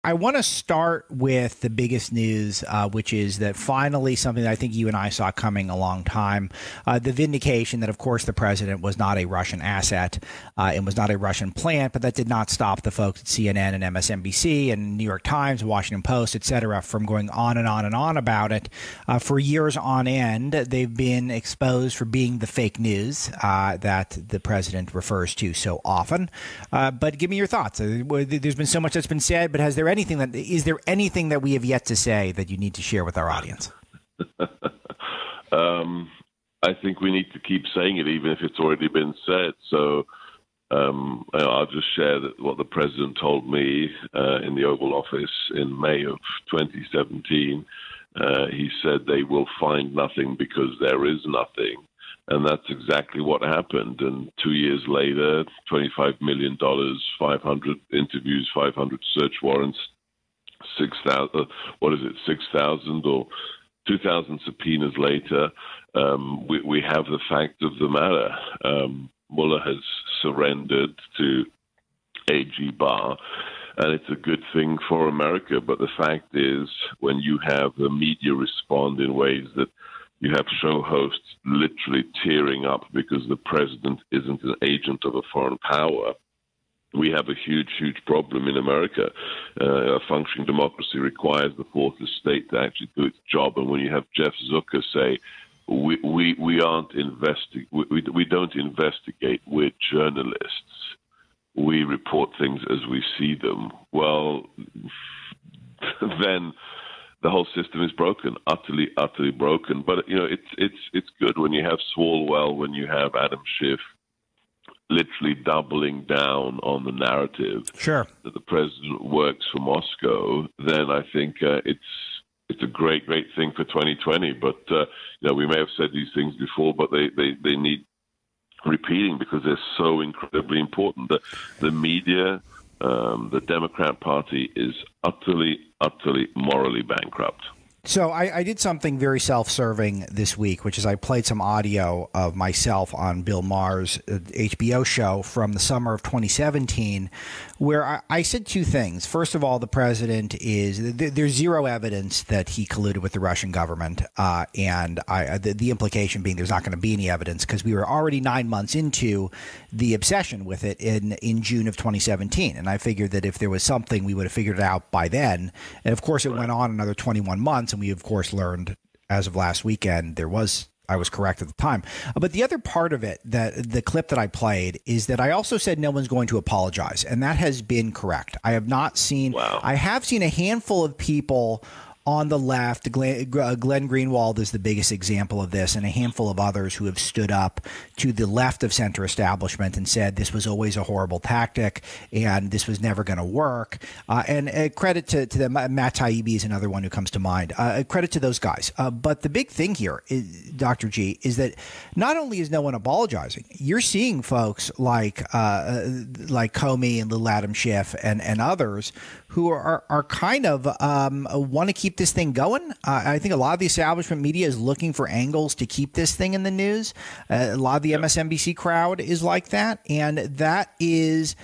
I want to start with the biggest news, which is that finally something that I think you and I saw coming a long time, the vindication that, of course, the president was not a Russian asset and was not a Russian plant, but that did not stop the folks at CNN and MSNBC and New York Times, Washington Post, et cetera, from going on and on and on about it. For years on end, they've been exposed for being the fake news that the president refers to so often. But give me your thoughts. There's been so much that's been said, but is there anything that we have yet to say that you need to share with our audience? I think we need to keep saying it, even if it's already been said. So I'll just share what the president told me in the Oval Office in May of 2017. He said they will find nothing because there is nothing. And that's exactly what happened. And 2 years later, $25 million, 500 interviews, 500 search warrants, 6,000 or 2,000 subpoenas later, we have the fact of the matter. Mueller has surrendered to AG Barr, and it's a good thing for America. But the fact is, when you have the media respond in ways that you have show hosts literally tearing up because the president isn't an agent of a foreign power, we have a huge, huge problem in America. A functioning democracy requires the fourth estate to actually do its job. And when you have Jeff Zucker say, we don't investigate, we're journalists, we report things as we see them, well, then the whole system is broken, utterly, utterly broken. But it's good when you have Swalwell, when you have Adam Schiff literally doubling down on the narrative that the president works for Moscow. Then I think it's a great, great thing for 2020. But we may have said these things before, but they need repeating because they're so incredibly important. The media. The Democrat Party is utterly, utterly morally bankrupt. So I did something very self-serving this week, which is I played some audio of myself on Bill Maher's HBO show from the summer of 2017, where I said two things. First of all, the president there's zero evidence that he colluded with the Russian government, and the implication being there's not going to be any evidence because we were already 9 months into the obsession with it in June of 2017, and I figured that if there was something, we would have figured it out by then. And of course, it went on another 21 months. And we, of course, learned as of last weekend I was correct at the time. But the other part of it, that the clip that I played, is that I also said no one's going to apologize. And that has been correct. I have not seen I have seen a handful of people on the left. Glenn Greenwald is the biggest example of this, and a handful of others who have stood up to the left of center establishment and said this was always a horrible tactic and this was never going to work. And credit to them. Matt Taibbi is another one who comes to mind. Credit to those guys. But the big thing here, Dr. G, is that not only is no one apologizing, you're seeing folks like Comey and Little Adam Schiff and others who are kind of want to keep this thing going. I think a lot of the establishment media is looking for angles to keep this thing in the news. A lot of the MSNBC crowd is like that. And that is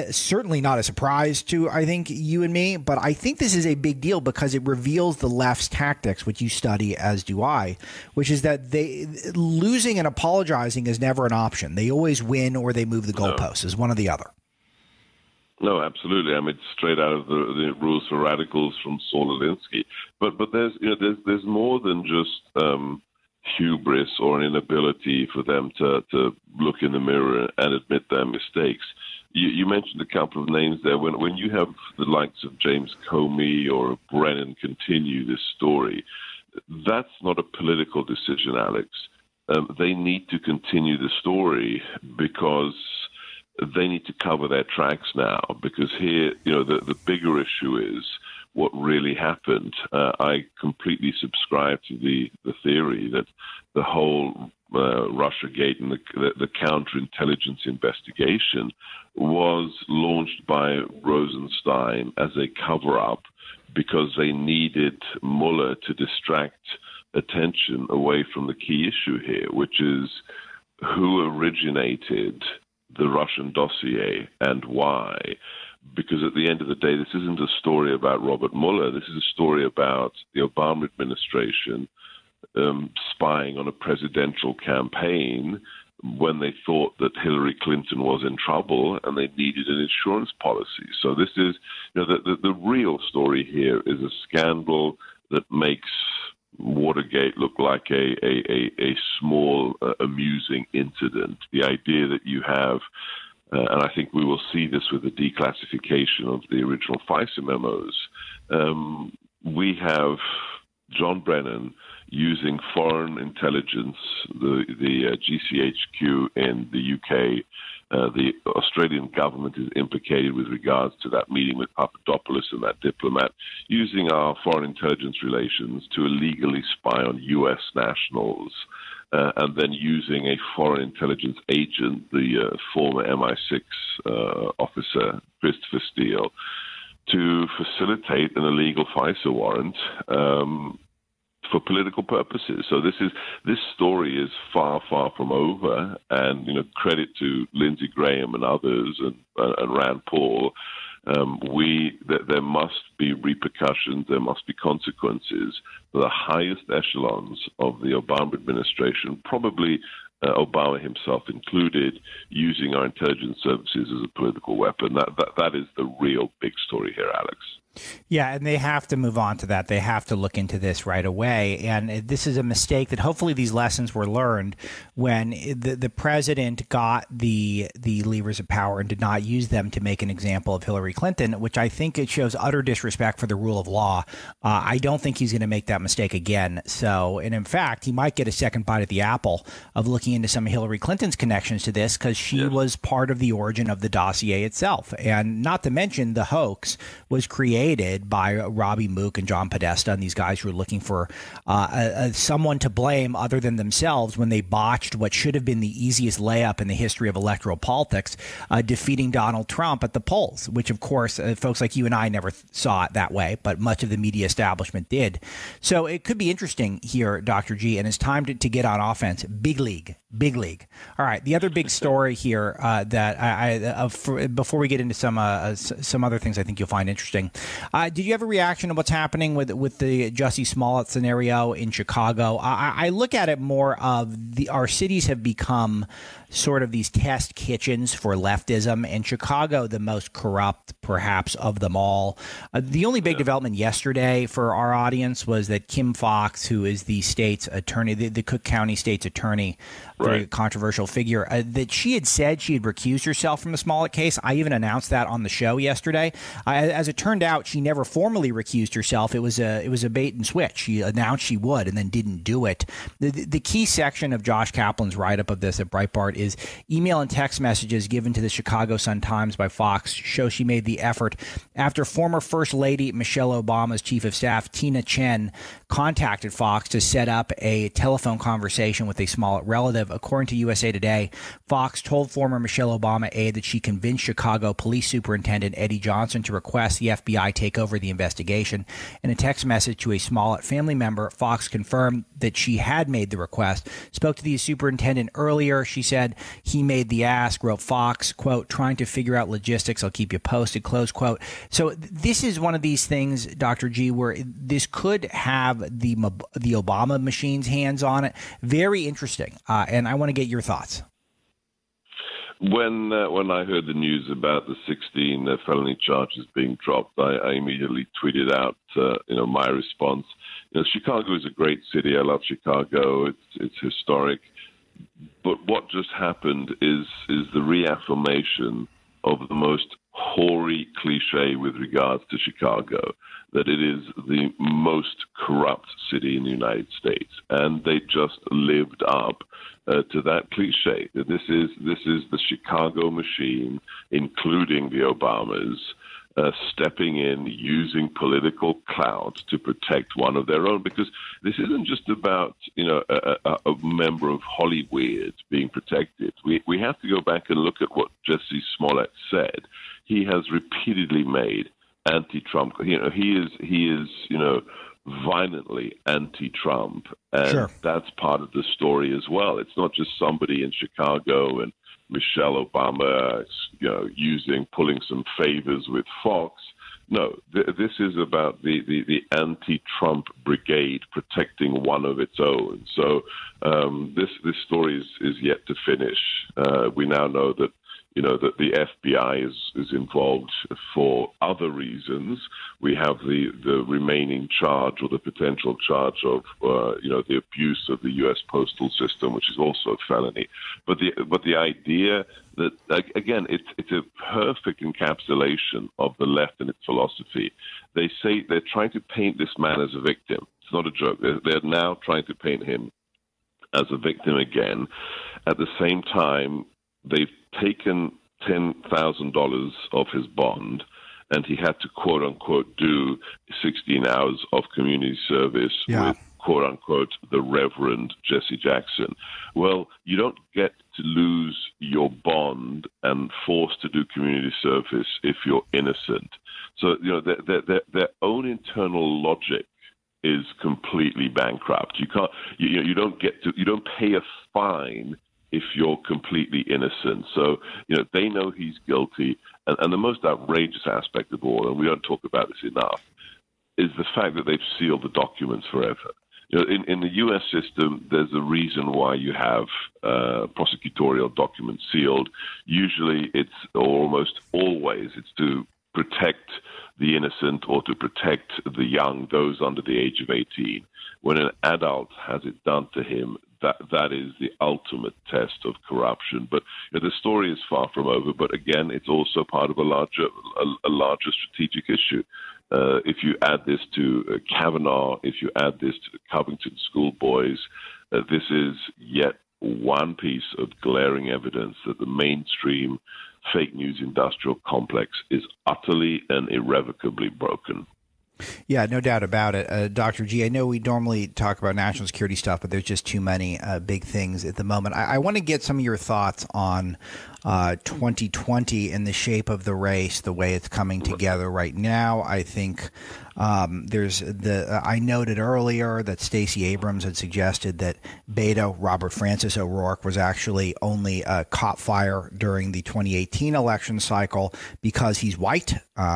certainly not a surprise to, I think, you and me. But I think this is a big deal because it reveals the left's tactics, which you study, as do I, which is that losing and apologizing is never an option. They always win or they move the goalposts. Is one or the other. No, absolutely. I mean, it's straight out of the Rules for Radicals from Saul Alinsky. But there's more than just hubris or an inability for them to look in the mirror and admit their mistakes. You mentioned a couple of names there. When you have the likes of James Comey or Brennan continue this story, that's not a political decision, Alex. They need to continue the story because they need to cover their tracks now, because here, the bigger issue is what really happened. I completely subscribe to the theory that the whole Russiagate and the counterintelligence investigation was launched by Rosenstein as a cover-up because they needed Mueller to distract attention away from the key issue here, which is who originated the Russian dossier and why. because at the end of the day, this isn't a story about Robert Mueller. This is a story about the Obama administration spying on a presidential campaign when they thought that Hillary Clinton was in trouble and they needed an insurance policy. So this is, the real story here is a scandal that makes Watergate look like a small, amusing incident. The idea that you have, and I think we will see this with the declassification of the original FISA memos, we have John Brennan using foreign intelligence, the GCHQ in the UK. The Australian government is implicated with regards to that meeting with Papadopoulos and that diplomat, using our foreign intelligence relations to illegally spy on U.S. nationals, and then using a foreign intelligence agent, the former MI6 officer, Christopher Steele, to facilitate an illegal FISA warrant for political purposes. So this story is far, far from over. And credit to Lindsey Graham and others and Rand Paul. There must be repercussions. There must be consequences for the highest echelons of the Obama administration, probably Obama himself included, using our intelligence services as a political weapon. That is the real big story here, Alex. Yeah, and they have to move on to that. They have to look into this right away. And this is a mistake that hopefully these lessons were learned when the president got the levers of power and did not use them to make an example of Hillary Clinton, which I think it shows utter disrespect for the rule of law. I don't think he's going to make that mistake again. So, and in fact, he might get a second bite at the apple of looking into some of Hillary Clinton's connections to this, because she was part of the origin of the dossier itself. And not to mention the hoax was created by Robbie Mook and John Podesta and these guys who were looking for someone to blame other than themselves when they botched what should have been the easiest layup in the history of electoral politics, defeating Donald Trump at the polls, which, of course, folks like you and I never saw it that way, but much of the media establishment did. So it could be interesting here, Dr. G, and it's time to get on offense. Big league. Big league. All right. The other big story here that before we get into some other things I think you'll find interesting. Did you have a reaction to what's happening with the Jussie Smollett scenario in Chicago? I look at it more of our cities have become sort of these test kitchens for leftism, and Chicago the most corrupt perhaps of them all. The only big development yesterday for our audience was that Kim Foxx, who is the state's attorney, the Cook County state's attorney, very controversial figure, that she had said she had recused herself from the Smollett case. I even announced that on the show yesterday. As it turned out, she never formally recused herself. It was a bait and switch. She announced she would and then didn't do it. The key section of Josh Kaplan's write-up of this at Breitbart is email and text messages given to the Chicago Sun-Times by Fox show she made the effort after former First Lady Michelle Obama's chief of staff, Tina Chen, contacted Fox to set up a telephone conversation with a Smollett relative. According to USA Today, Fox told former Michelle Obama aide that she convinced Chicago Police Superintendent Eddie Johnson to request the FBI take over the investigation. In a text message to a Smollett family member, Fox confirmed that she had made the request. Spoke to the superintendent earlier. She said he made the ask, wrote Fox, quote, trying to figure out logistics. I'll keep you posted, close quote. So this is one of these things, Dr. G, where this could have the Obama machine's hands on it. Very interesting. And I want to get your thoughts. When I heard the news about the 16 felony charges being dropped, I immediately tweeted out, my response. Chicago is a great city. I love Chicago. It's historic. But what just happened is the reaffirmation of the most hoary cliche with regards to Chicago, that it is the most corrupt city in the United States, and they just lived up to that cliche. This is the Chicago machine, including the Obamas, stepping in, using political clout to protect one of their own. Because this isn't just about a member of Hollywood being protected. We have to go back and look at what Jussie Smollett said. He has repeatedly made anti-Trump. He is violently anti-Trump, and that's part of the story as well. It's not just somebody in Chicago and Michelle Obama, pulling some favors with Fox. No, this is about the anti-Trump brigade protecting one of its own. So this story is yet to finish. We now know that that the FBI is involved for other reasons. We have the remaining charge or the potential charge of the abuse of the U.S. postal system, which is also a felony. But the idea that, again, it's a perfect encapsulation of the left and its philosophy. They say they're trying to paint this man as a victim. It's not a joke. They're now trying to paint him as a victim again. At the same time, they've taken $10,000 of his bond, and he had to, quote unquote, do 16 hours of community service with, quote unquote, the Reverend Jesse Jackson. Well, you don't get to lose your bond and forced to do community service if you're innocent. So, their own internal logic is completely bankrupt. You don't pay a fine if you're completely innocent. So, they know he's guilty. And the most outrageous aspect of all, and we don't talk about this enough, is the fact that they've sealed the documents forever. In the U.S. system, there's a reason why you have prosecutorial documents sealed. Usually or almost always, it's to protect the innocent or to protect the young, those under the age of 18. When an adult has it done to him, that is the ultimate test of corruption. But the story is far from over. But again, it's also part of a larger strategic issue. If you add this to Kavanaugh, if you add this to the Covington schoolboys, this is yet one piece of glaring evidence that the mainstream fake news industrial complex is utterly and irrevocably broken. Yeah, no doubt about it. Dr. G, I know we normally talk about national security stuff, but there's just too many big things at the moment. I want to get some of your thoughts on 2020 and the shape of the race, the way it's coming together right now. I think I noted earlier that Stacey Abrams had suggested that Beto, Robert Francis O'Rourke, was actually only caught fire during the 2018 election cycle because he's white,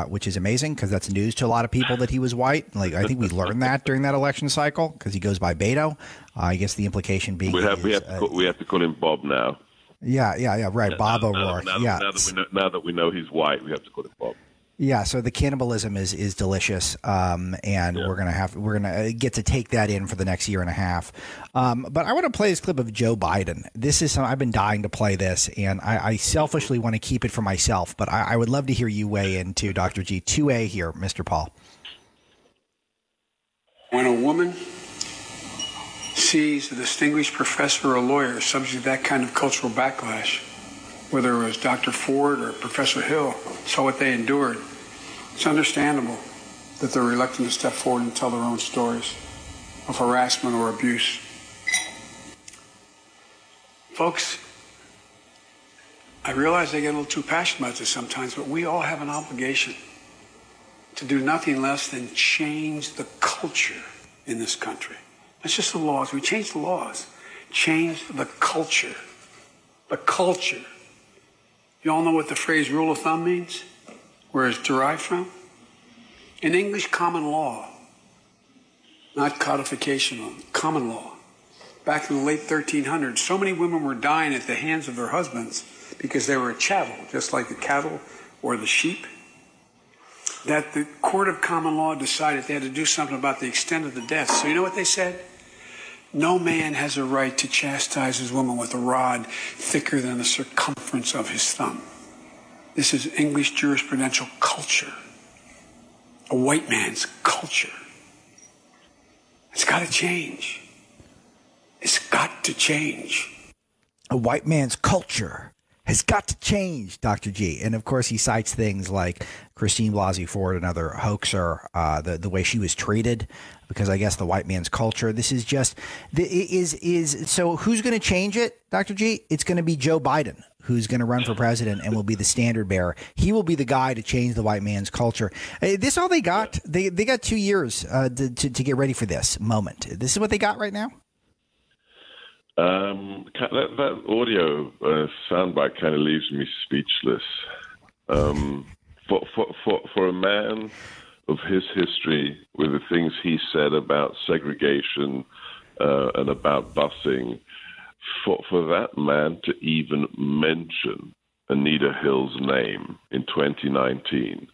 which is amazing because that's news to a lot of people that he was white. Like, I think we learned that during that election cycle because he goes by Beto. I guess the implication being we have to call him Bob now. Yeah, right. Bob O'Rourke. Now that we know he's white, we have to call him Bob. Yeah, so the cannibalism is delicious, and we're gonna get to take that in for the next year and a half. But I want to play this clip of Joe Biden. This is I've been dying to play this, and I selfishly want to keep it for myself. But I would love to hear you weigh in too, Dr. G. 2A here, Mr. Paul. When a woman sees a distinguished professor or lawyer subject to that kind of cultural backlash, whether it was Dr. Ford or Professor Hill, saw what they endured, it's understandable that they're reluctant to step forward and tell their own stories of harassment or abuse. Folks, I realize I get a little too passionate about this sometimes, but we all have an obligation to do nothing less than change the culture in this country. That's just the laws. We change the laws. Change the culture. The culture. You all know what the phrase rule of thumb means? Where it's derived from? In English common law, not codification, common law. Back in the late 1300s, so many women were dying at the hands of their husbands because they were a chattel, just like the cattle or the sheep, that the court of common law decided they had to do something about the extent of the death. So you know what they said? No man has a right to chastise his woman with a rod thicker than the circumference of his thumb. This is English jurisprudential culture, a white man's culture. It's got to change. It's got to change. A white man's culture has got to change, Dr. G. And, of course, he cites things like Christine Blasey Ford, another hoaxer, the way she was treated, because I guess the white man's culture. This is just so who's going to change it, Dr. G? It's going to be Joe Biden, who's going to run for president and will be the standard bearer. He will be the guy to change the white man's culture. This all they got? They got 2 years to get ready for this moment. This is what they got right now? That audio soundbite kind of leaves me speechless. For a man of his history, with the things he said about segregation and about busing, for that man to even mention Anita Hill's name in 2019,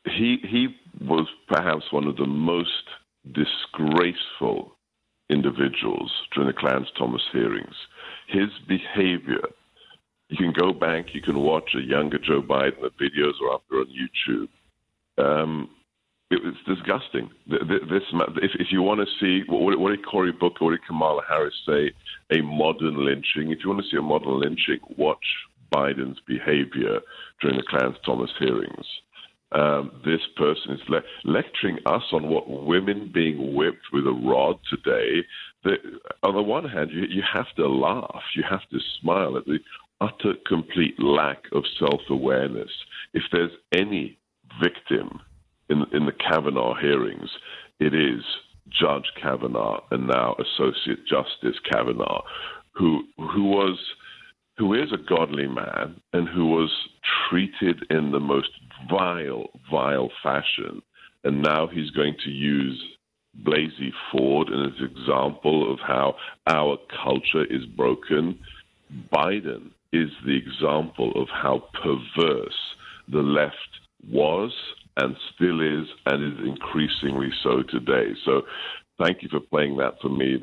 he was perhaps one of the most disgraceful individuals during the Clarence-Thomas hearings. His behavior, you can go back, you can watch a younger Joe Biden, the videos are up there on YouTube. It was disgusting. If you want to see, what did Cory Booker, what did Kamala Harris say, a modern lynching, if you want to see a modern lynching, watch Biden's behavior during the Clarence-Thomas hearings. This person is lecturing us on what women being whipped with a rod today. On the one hand, you have to laugh. You have to smile at the utter, complete lack of self-awareness. If there's any victim in the Kavanaugh hearings, it is Judge Kavanaugh and now Associate Justice Kavanaugh, who is a godly man and who was treated in the most vile fashion. And now he's going to use Blasey Ford as an example of how our culture is broken. Biden is the example of how perverse the left was and still is and is increasingly so today. So thank you for playing that for me.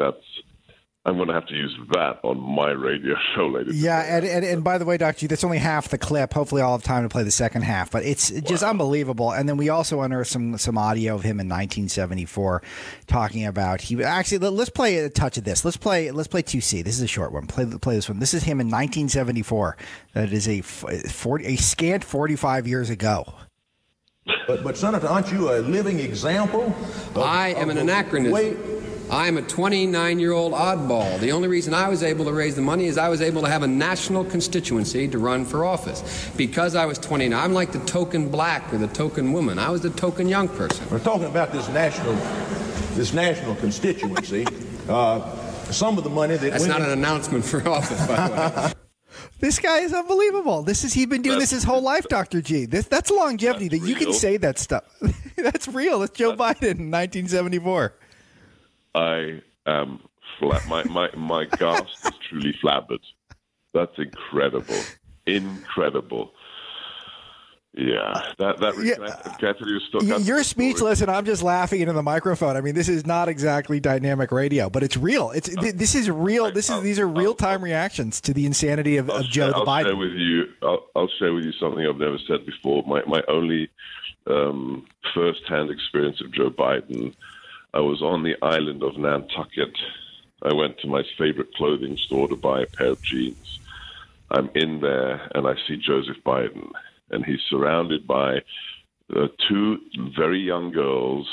I'm going to have to use that on my radio show later. Yeah, and by the way, Dr. G, that's only half the clip. Hopefully I'll have time to play the second half. But it's just unbelievable. And then we also unearthed some audio of him in 1974 talking about let's play a touch of this. Let's play 2C. This is a short one. Play this one. This is him in 1974. That is a scant 45 years ago. But Senator, aren't you a living example? I am an anachronism. I'm a 29-year-old oddball. The only reason I was able to raise the money is I was able to have a national constituency to run for office. Because I was 29, I'm like the token black or the token woman. I was the token young person. We're talking about this national constituency. Some of the money that's not an announcement for office, by the way. This guy is unbelievable. He's been doing this his whole life, Dr. G. That's longevity that you can say that stuff. That's real. That's Joe Biden in 1974. I am flat. My cast is truly flabbered. That's incredible. Incredible. Yeah. You're speechless, and I'm just laughing into the microphone. I mean, this is not exactly dynamic radio, but it's real. This is real. These are real time reactions to the insanity of Joe Biden. I'll share with you something I've never said before. My only first-hand experience of Joe Biden. I was on the island of Nantucket. I went to my favorite clothing store to buy a pair of jeans. I'm in there, and I see Joseph Biden, and he's surrounded by two very young girls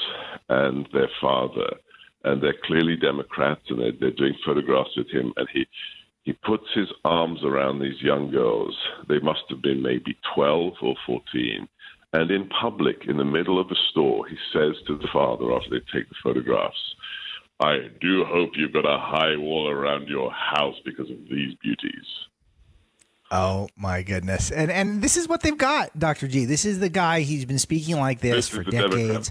and their father, and they're clearly Democrats, and they're doing photographs with him, and he puts his arms around these young girls. They must have been maybe 12 or 14. And in public, in the middle of a store, he says to the father after they take the photographs, "I do hope you've got a high wall around your house because of these beauties." Oh, my goodness. And this is what they've got, Dr. G. This is the guy. He's been speaking like this for decades.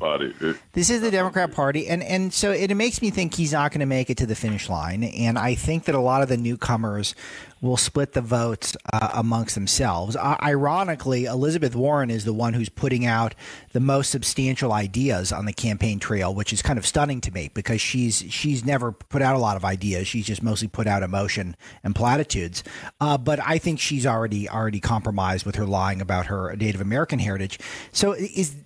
This is the Democrat Party. And so it makes me think he's not going to make it to the finish line. And I think that a lot of the newcomers will split the votes amongst themselves. Ironically, Elizabeth Warren is the one who's putting out the most substantial ideas on the campaign trail, which is kind of stunning to me because she's never put out a lot of ideas. She's just mostly put out emotion and platitudes. But I think she's already compromised with her lying about her Native American heritage. So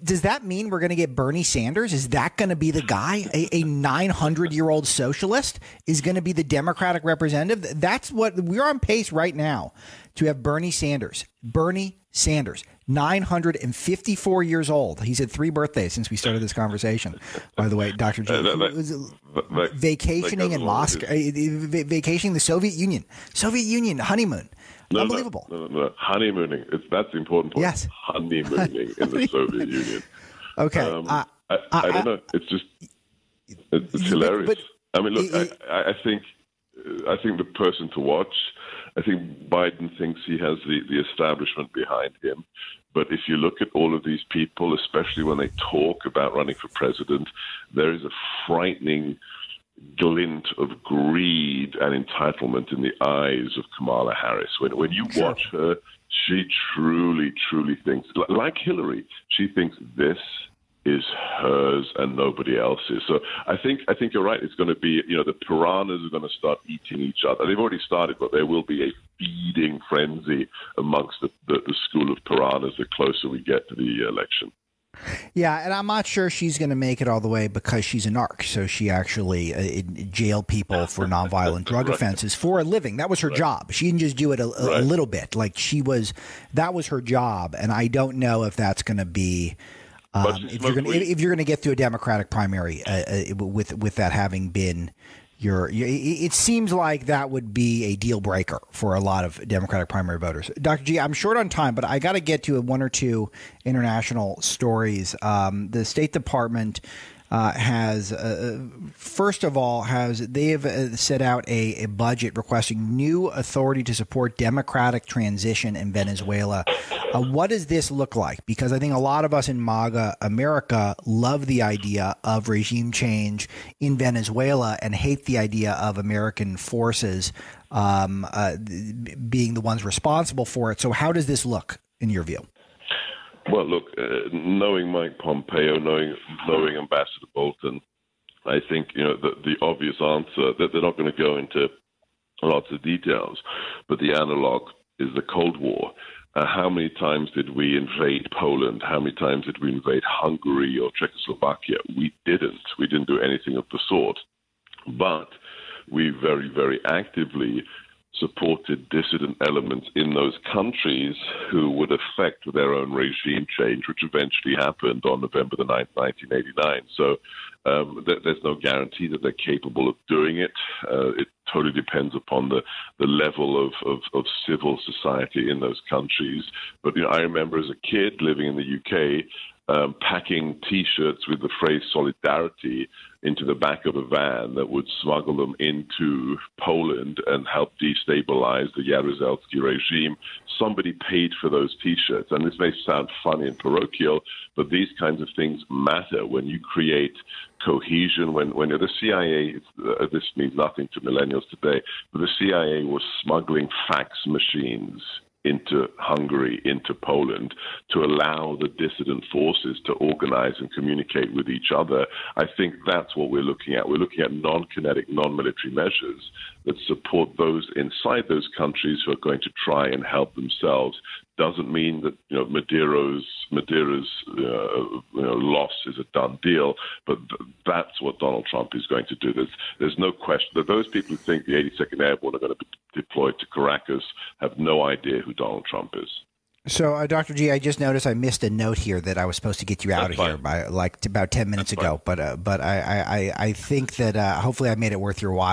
does that mean we're going to get Bernie Sanders? Is that going to be the guy? A 900-year-old socialist is going to be the Democratic representative? That's what we're on pace right now to have Bernie Sanders. Bernie Sanders, 954 years old. He's had 3 birthdays since we started this conversation. By the way, Dr. J, vacationing in Moscow, vacationing the Soviet Union honeymoon. Unbelievable. No. Honeymooning. That's the important point. Yes. Honeymooning in the Soviet Union. Okay. I don't know. It's hilarious. I mean, look, I think I think the person to watch, I think Biden thinks he has the establishment behind him. But if you look at all of these people, especially when they talk about running for president, there is a frightening glint of greed and entitlement in the eyes of Kamala Harris. When you watch her, she truly, truly thinks, like Hillary, she thinks this is hers and nobody else's. So I think you're right. It's going to be, the piranhas are going to start eating each other. They've already started, but there will be a feeding frenzy amongst the school of piranhas the closer we get to the election. Yeah, and I'm not sure she's going to make it all the way because she's a narc. So she actually jailed people for nonviolent drug offenses for a living. That was her job. She didn't just do it a little bit. Like that was her job. And I don't know if that's going to be if you're going to get through a Democratic primary with that having been it seems like that would be a deal breaker for a lot of Democratic primary voters. Dr. G, I'm short on time, but I got to get to one or two international stories. The State Department has set out a budget requesting new authority to support democratic transition in Venezuela. What does this look like? Because I think a lot of us in MAGA America love the idea of regime change in Venezuela and hate the idea of American forces being the ones responsible for it. So how does this look in your view? Well, look, knowing Mike Pompeo, knowing Ambassador Bolton, I think the obvious answer that they're not going to go into lots of details, but the analog is the Cold War. How many times did we invade Poland? How many times did we invade Hungary or Czechoslovakia? We didn't. We didn't do anything of the sort. But we very, very actively supported dissident elements in those countries who would affect their own regime change, which eventually happened on November the 9th, 1989. So there's no guarantee that they're capable of doing it. It totally depends upon the level of civil society in those countries. But I remember as a kid living in the UK, packing T-shirts with the phrase solidarity into the back of a van that would smuggle them into Poland and help destabilize the Jaruzelski regime. Somebody paid for those T-shirts. And this may sound funny and parochial, but these kinds of things matter when you create cohesion. When the CIA, this means nothing to millennials today, but the CIA was smuggling fax machines into Hungary, into Poland, to allow the dissident forces to organize and communicate with each other. I think that's what we're looking at. We're looking at non-kinetic, non-military measures that support those inside those countries who are going to try and help themselves. Doesn't mean that Madeira's loss is a done deal, but that's what Donald Trump is going to do. There's no question that those people who think the 82nd Airborne are going to be deployed to Caracas have no idea who Donald Trump is. So, Dr. G, I just noticed I missed a note here that I was supposed to get you out of here by about 10 minutes ago. But I think that hopefully I made it worth your while.